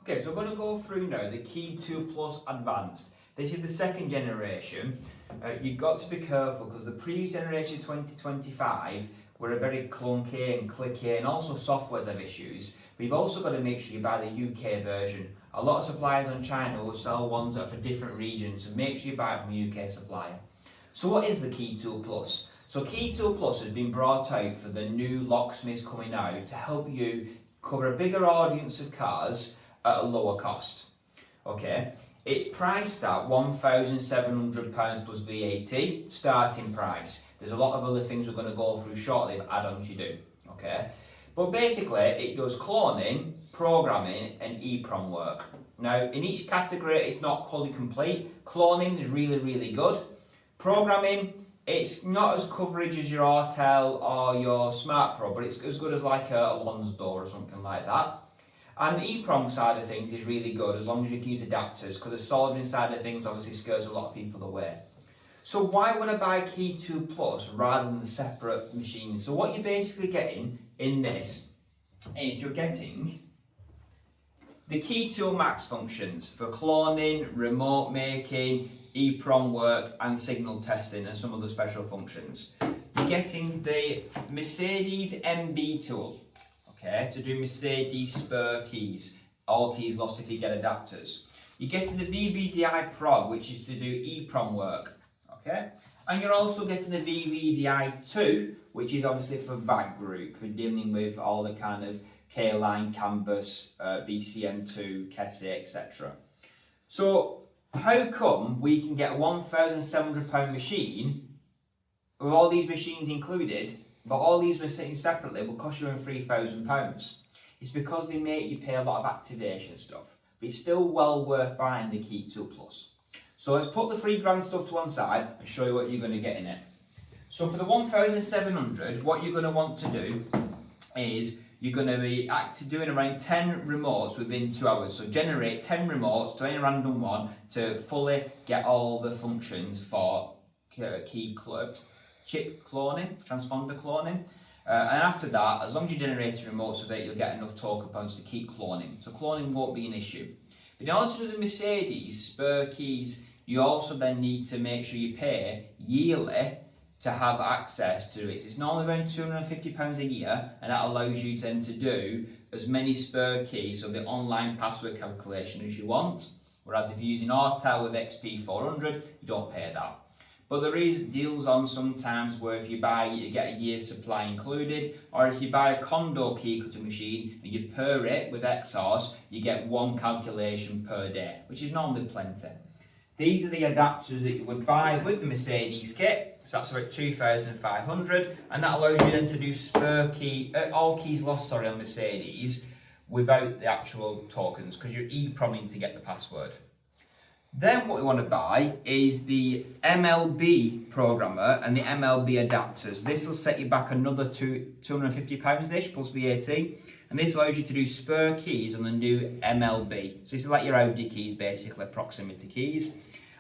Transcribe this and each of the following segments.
Okay, so we're going to go through now the Key 2 Plus Advanced. This is the second generation. You've got to be careful because the previous generation 2025 were a very clunky and clicky, and also softwares have issues. But you've also got to make sure you buy the UK version. A lot of suppliers on China will sell ones that are for different regions, so make sure you buy it from a UK supplier. So what is the Key 2 Plus? So Key 2 Plus has been brought out for the new Locksmiths coming out to help you cover a bigger audience of cars at a lower cost. Okay, it's priced at £1,700 plus VAT, starting price. There's a lot of other things we're going to go through shortly, but add-ons you do. Okay, but basically it does cloning, programming and EEPROM work. Now in each category it's not fully complete. Cloning is really good. Programming, it's not as coverage as your Autel or your Smart Pro, but it's as good as like a London's door or something like that. And the EEPROM side of things is really good as long as you can use adapters, because the soldering side of things obviously scares a lot of people away. So why would I buy Key 2 Plus rather than the separate machines? So what you're basically getting in this is you're getting the Key 2 Max functions for cloning, remote making, EEPROM work and signal testing and some other special functions. You're getting the Mercedes MB tool, okay, to do Mercedes spur keys, all keys lost if you get adapters. You're getting the VVDI Pro, which is to do EEPROM work, okay, and you're also getting the VVDI 2, which is obviously for VAG group, for dealing with all the kind of K-line, Canvas, BCM2, KESI, etc. So how come we can get a £1,700 machine with all these machines included, but all these machines separately will cost you around £3,000? It's because they make you pay a lot of activation stuff, but it's still well worth buying the Key 2 Plus. So let's put the £3,000 stuff to one side and show you what you're going to get in it. So for the 1,700, what you're going to want to do is you're going to be doing around 10 remotes within 2 hours. So generate 10 remotes to any random one to fully get all the functions for chip cloning, transponder cloning. And after that, as long as you generate remotes of it, you'll get enough token points to keep cloning. So cloning won't be an issue. But in order to do the Mercedes spur keys, you also then need to make sure you pay yearly to have access to it. It's normally around £250 a year, and that allows you then to do as many spur keys, so the online password calculation, as you want. Whereas if you're using Autel with XP400, you don't pay that. But there is deals on sometimes where if you buy, you get a year's supply included, or if you buy a condo key cutter machine and you pair it with Exhaust, you get one calculation per day, which is normally plenty. These are the adapters that you would buy with the Mercedes kit, so that's about 2,500, and that allows you then to do spur key, all keys lost, on Mercedes without the actual tokens, because you're EEPROMing to get the password. Then what we want to buy is the MLB programmer and the MLB adapters. This will set you back another £250-ish plus VAT, and this allows you to do spur keys on the new MLB. So this is like your Audi keys, basically, proximity keys.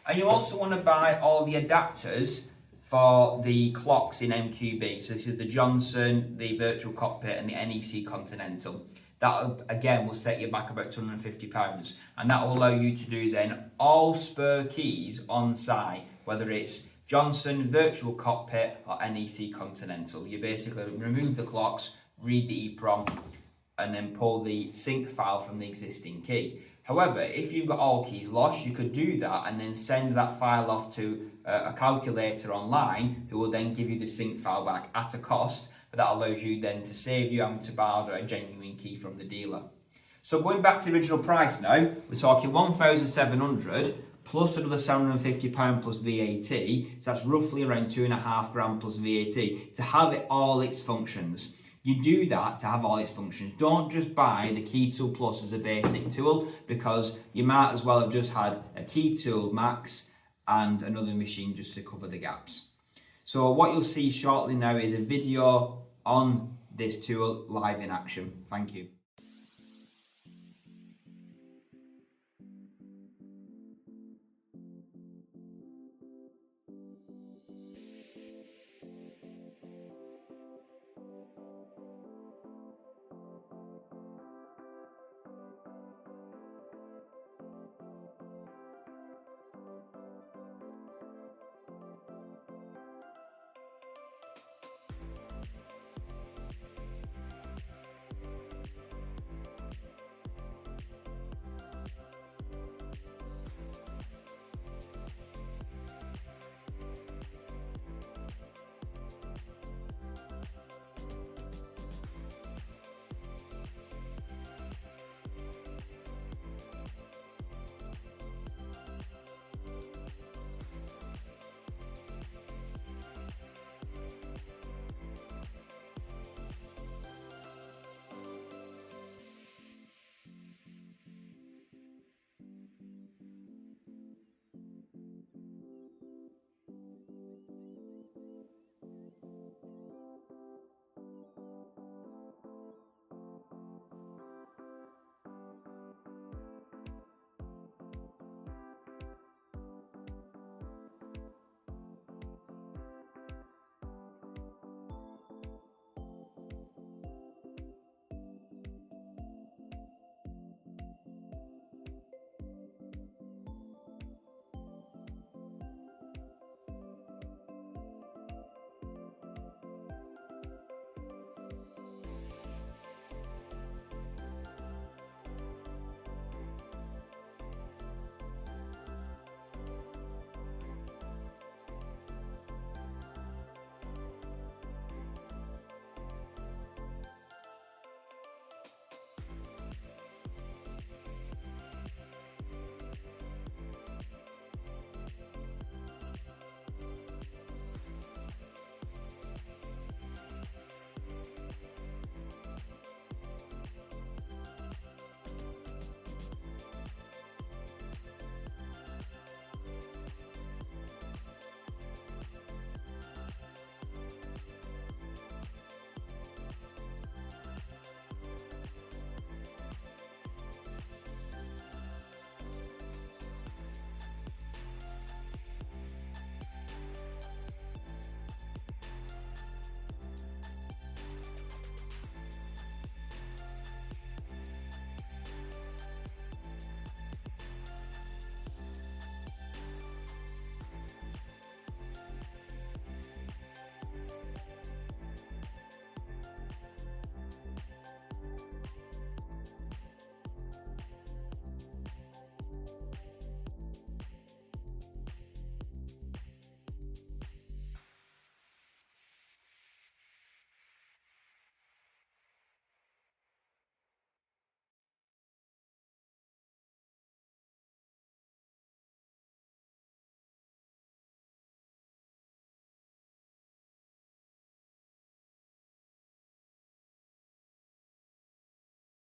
And you also want to buy all the adapters for the clocks in MQB. So this is the Johnson, the Virtual Cockpit and the NEC Continental. That again will set you back about £250, and that will allow you to do then all spur keys on site, whether it's Johnson, Virtual Cockpit or NEC Continental. You basically remove the clocks, read the EEPROM and then pull the sync file from the existing key. However, if you've got all keys lost, you could do that and then send that file off to a calculator online who will then give you the sync file back at a cost. But that allows you then to save you having to buy a genuine key from the dealer. So going back to the original price now, we're talking 1,700 plus another £750 plus VAT. So that's roughly around £2,500 plus VAT to have all its functions. You do that to have all its functions. Don't just buy the Key 2 Plus as a basic tool, because you might as well have just had a Key 2 Max and another machine just to cover the gaps. So what you'll see shortly now is a video on this tool live in action. Thank you.